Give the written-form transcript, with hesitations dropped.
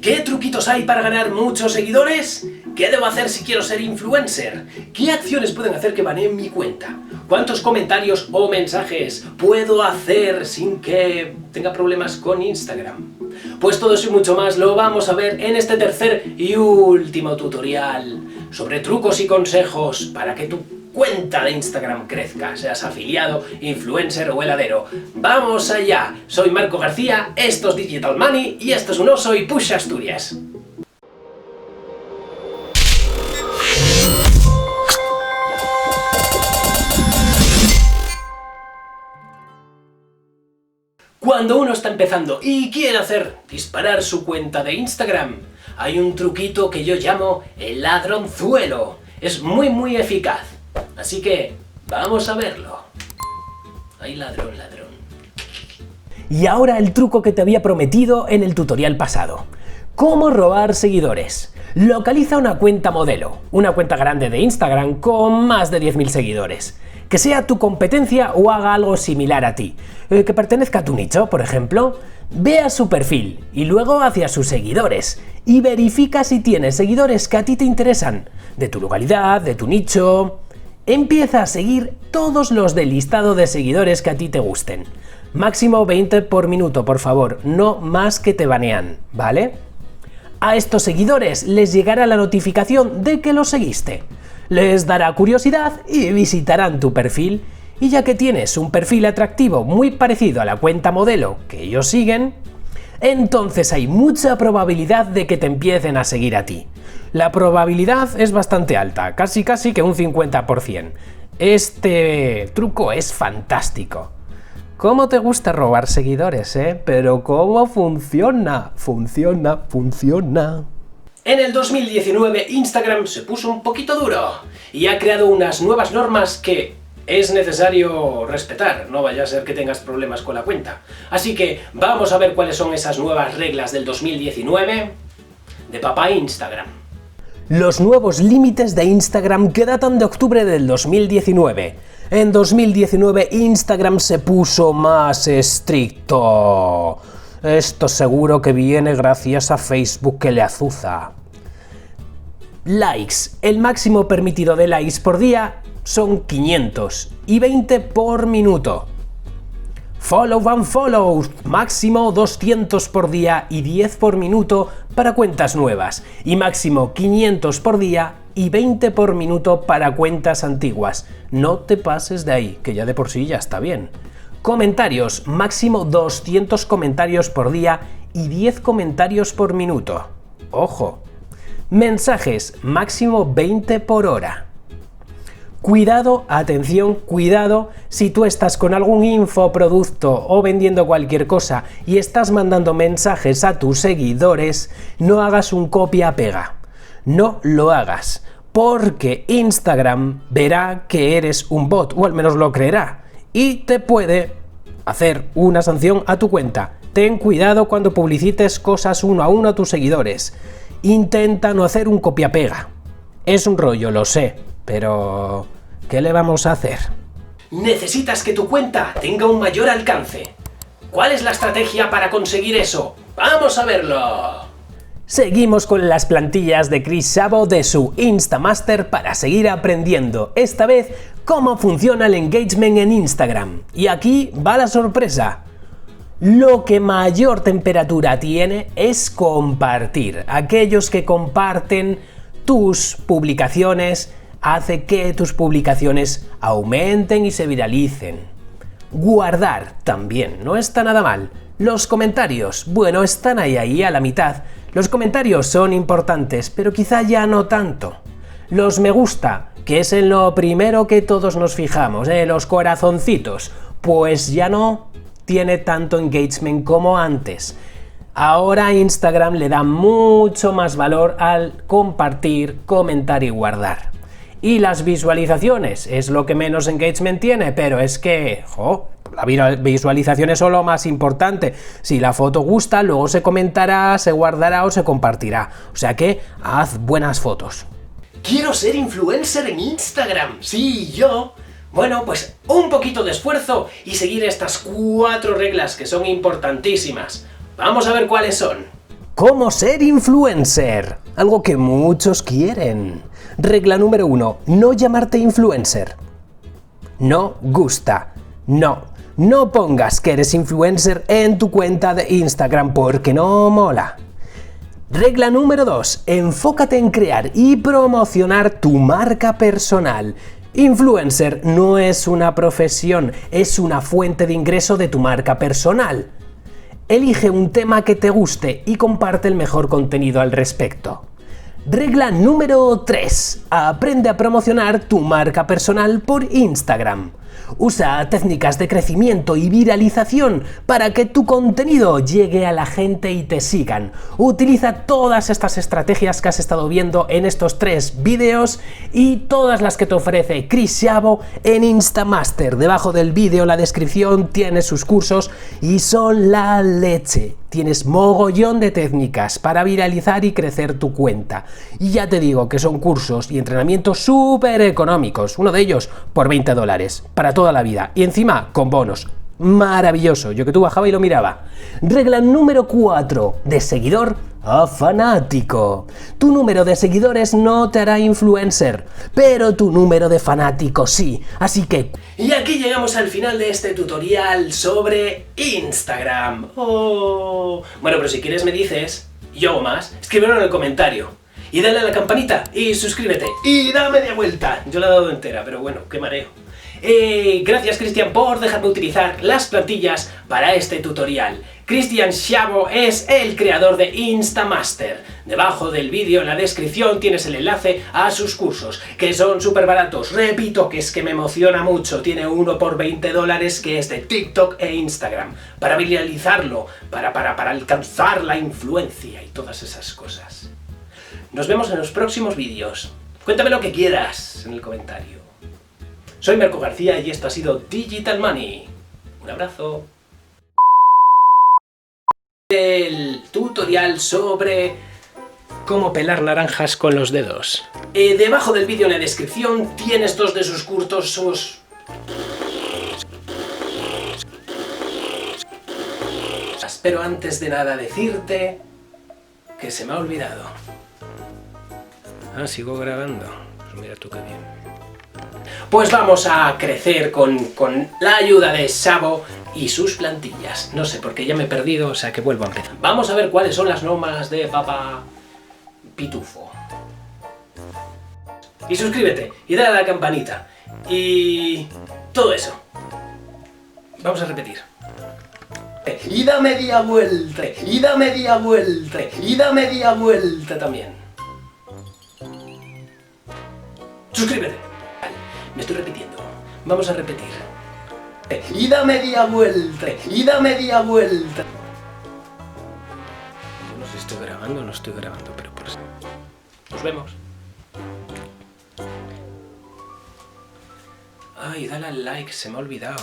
¿Qué truquitos hay para ganar muchos seguidores? ¿Qué debo hacer si quiero ser influencer? ¿Qué acciones pueden hacer que baneen mi cuenta? ¿Cuántos comentarios o mensajes puedo hacer sin que tenga problemas con Instagram? Pues todo eso y mucho más lo vamos a ver en este tercer y último tutorial sobre trucos y consejos para que tu cuenta de Instagram crezca, seas afiliado, influencer o heladero. ¡Vamos allá! Soy Marco García, esto es Digital Money y esto es un Oso y Push Asturias. Cuando uno está empezando y quiere hacer disparar su cuenta de Instagram, hay un truquito que yo llamo el ladronzuelo. Es muy eficaz. Así que, vamos a verlo. ¡Ay, ladrón! Y ahora el truco que te había prometido en el tutorial pasado. ¿Cómo robar seguidores? Localiza una cuenta modelo, una cuenta grande de Instagram con más de 10.000 seguidores. Que sea tu competencia o haga algo similar a ti. Que pertenezca a tu nicho, por ejemplo. Ve a su perfil y luego hacia sus seguidores y verifica si tiene seguidores que a ti te interesan, de tu localidad, de tu nicho. Empieza a seguir todos los del listado de seguidores que a ti te gusten. Máximo 20 por minuto, por favor, no más que te banean, ¿vale? A estos seguidores les llegará la notificación de que los seguiste. Les dará curiosidad y visitarán tu perfil. Y ya que tienes un perfil atractivo muy parecido a la cuenta modelo que ellos siguen, entonces hay mucha probabilidad de que te empiecen a seguir a ti. La probabilidad es bastante alta, casi que un 50%. Este truco es fantástico. ¿Cómo te gusta robar seguidores, Pero ¿cómo funciona? Funciona. En el 2019 Instagram se puso un poquito duro y ha creado unas nuevas normas que es necesario respetar, no vaya a ser que tengas problemas con la cuenta. Así que vamos a ver cuáles son esas nuevas reglas del 2019 de papá Instagram. Los nuevos límites de Instagram que datan de octubre del 2019. En 2019 Instagram se puso más estricto. Esto seguro que viene gracias a Facebook que le azuza. Likes. El máximo permitido de likes por día son 500 y 20 por minuto. Follow and follow, máximo 200 por día y 10 por minuto para cuentas nuevas, y máximo 500 por día y 20 por minuto para cuentas antiguas. No te pases de ahí, que ya de por sí ya está bien. Comentarios, máximo 200 comentarios por día y 10 comentarios por minuto. ¡Ojo! Mensajes, máximo 20 por hora. Cuidado, atención, cuidado, si tú estás con algún infoproducto o vendiendo cualquier cosa y estás mandando mensajes a tus seguidores, no hagas un copia-pega. No lo hagas, porque Instagram verá que eres un bot, o al menos lo creerá, y te puede hacer una sanción a tu cuenta. Ten cuidado cuando publicites cosas uno a uno a tus seguidores. Intenta no hacer un copia-pega. Es un rollo, lo sé, pero ¿qué le vamos a hacer? Necesitas que tu cuenta tenga un mayor alcance. ¿Cuál es la estrategia para conseguir eso? ¡Vamos a verlo! Seguimos con las plantillas de Chris Szabo de su Instamaster para seguir aprendiendo, esta vez, cómo funciona el engagement en Instagram. Y aquí va la sorpresa. Lo que mayor temperatura tiene es compartir. Aquellos que comparten tus publicaciones hace que tus publicaciones aumenten y se viralicen. Guardar también, no está nada mal. Los comentarios, bueno, están ahí a la mitad. Los comentarios son importantes, pero quizá ya no tanto. Los me gusta, que es en lo primero que todos nos fijamos, los corazoncitos, pues ya no tiene tanto engagement como antes. Ahora Instagram le da mucho más valor al compartir, comentar y guardar. Y las visualizaciones es lo que menos engagement tiene, pero es que, la visualización es lo más importante. Si la foto gusta, luego se comentará, se guardará o se compartirá. O sea que haz buenas fotos. Quiero ser influencer en Instagram. Sí, yo. Bueno, pues un poquito de esfuerzo y seguir estas 4 reglas que son importantísimas. Vamos a ver cuáles son. ¿Cómo ser influencer? Algo que muchos quieren. Regla número 1. No llamarte influencer. No gusta. No pongas que eres influencer en tu cuenta de Instagram porque no mola. Regla número 2. Enfócate en crear y promocionar tu marca personal. Influencer no es una profesión, es una fuente de ingreso de tu marca personal. Elige un tema que te guste y comparte el mejor contenido al respecto. Regla número 3. Aprende a promocionar tu marca personal por Instagram. Usa técnicas de crecimiento y viralización para que tu contenido llegue a la gente y te sigan. Utiliza todas estas estrategias que has estado viendo en estos 3 vídeos y todas las que te ofrece Chris Szabo en Instamaster. Debajo del vídeo, en la descripción, tienes sus cursos y son la leche. Tienes mogollón de técnicas para viralizar y crecer tu cuenta. Y ya te digo que son cursos y entrenamientos súper económicos. Uno de ellos por $20 para toda la vida. Y encima con bonos. Maravilloso. Yo que tú bajaba y lo miraba. Regla número 4. De seguidor a fanático. Tu número de seguidores no te hará influencer, pero tu número de fanáticos sí. Así que... Y aquí llegamos al final de este tutorial sobre Instagram. Bueno, pero si quieres me dices, y yo hago más, escríbelo en el comentario. Y dale a la campanita, y suscríbete, y da media vuelta. Yo la he dado entera, pero bueno, qué mareo. Gracias, Cristian, por dejarme utilizar las plantillas para este tutorial. Cristian Szabo es el creador de Instamaster. Debajo del vídeo, en la descripción, tienes el enlace a sus cursos, que son súper baratos. Repito, que es que me emociona mucho. Tiene uno por $20, que es de TikTok e Instagram, para viralizarlo, para alcanzar la influencia y todas esas cosas. Nos vemos en los próximos vídeos. Cuéntame lo que quieras en el comentario. Soy Marco García y esto ha sido Digital Money. Un abrazo. El tutorial sobre cómo pelar naranjas con los dedos. Debajo del vídeo en la descripción tienes 2 de sus cursos. Pero antes de nada decirte que se me ha olvidado. Sigo grabando. Pues mira tú qué bien. Pues vamos a crecer con la ayuda de Szabo y sus plantillas. No sé, porque ya me he perdido, o sea que vuelvo a empezar. Vamos a ver cuáles son las normas de Papá Pitufo. Y suscríbete, y dale a la campanita, y todo eso. Vamos a repetir. Y da media vuelta, y da media vuelta, y da media vuelta también. Suscríbete. Me estoy repitiendo. Vamos a repetir. Y da media vuelta, y da media vuelta. No sé si estoy grabando o no estoy grabando, pero por eso. Nos vemos. Ay, dale al like, se me ha olvidado.